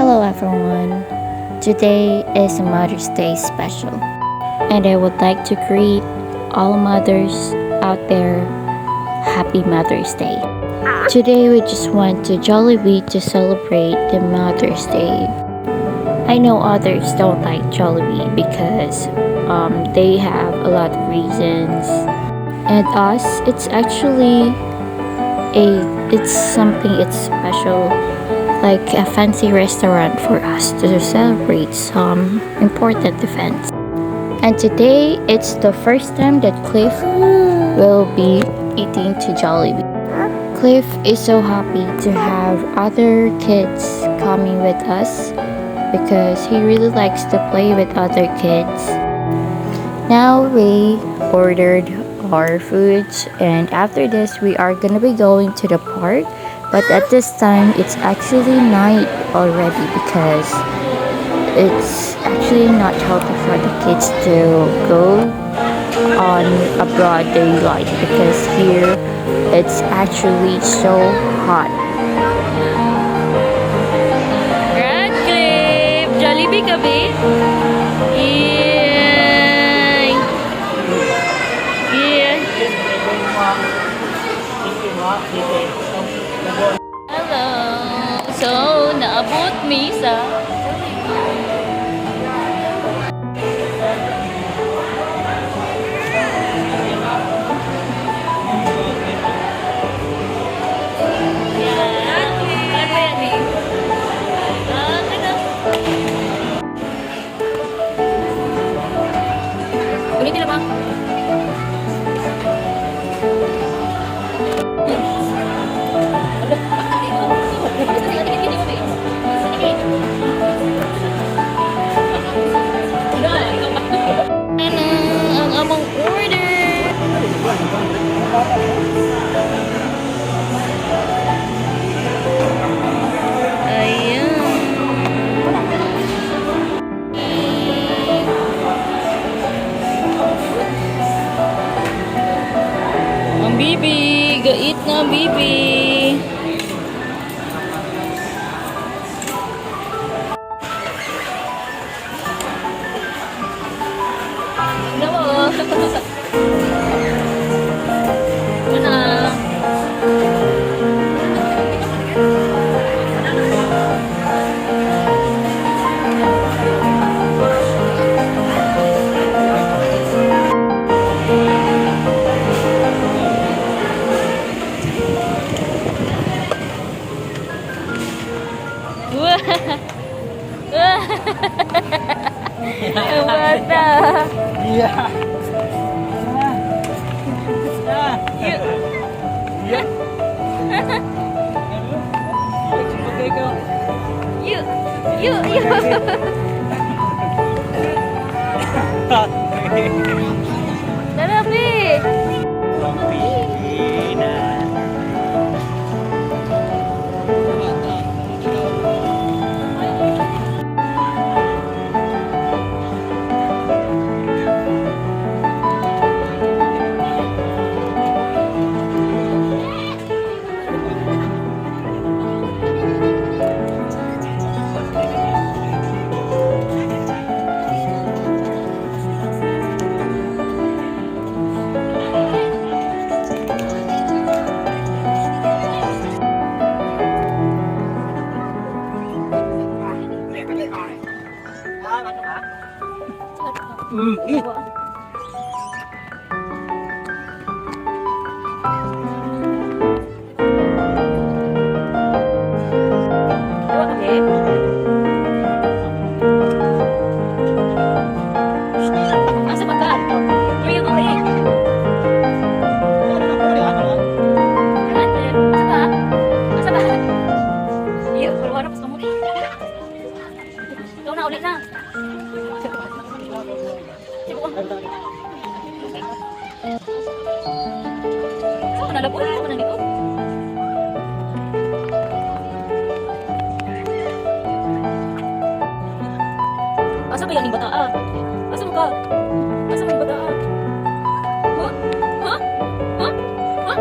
Hello everyone. Today is Mother's Day special, and I would like to greet all mothers out there happy Mother's Day. Today we just went to Jollibee to celebrate the Mother's Day. I know others don't like Jollibee because they have a lot of reasons, and us it's actually it's special, like a fancy restaurant for us to celebrate some important events. And today it's the first time that Cliff will be eating to Jollibee. Cliff is so happy to have other kids coming with us because he really likes to play with other kids. Now we ordered our foods, and after this we are gonna be going to the park, but at this time it's actually night already because it's actually not healthy for the kids to go on a broad daylight because here it's actually so hot. Radcliffe! Jollibee ka, be? Yay! Yeah. Hello! So, naabot mi sa ulitin lang. Ano ang among order? Ang bibi, gait na bibi. Ano? Mana? Wah. Wah. Ang bata. Iya. Yuk. Iya. Sebagai kau. Yuk. Yuk. Yuk. Tara, Pi. Asa ba ka? Where you going? Asa ba? Yuk, keluar pas kamu. Ikaw na, ulit na. Saan ka nalabot? Saan ka nalikot? Asa ba yung bata? Asa mo ka? Asa mo yung bata? Ha? Ha? Ha? Ha?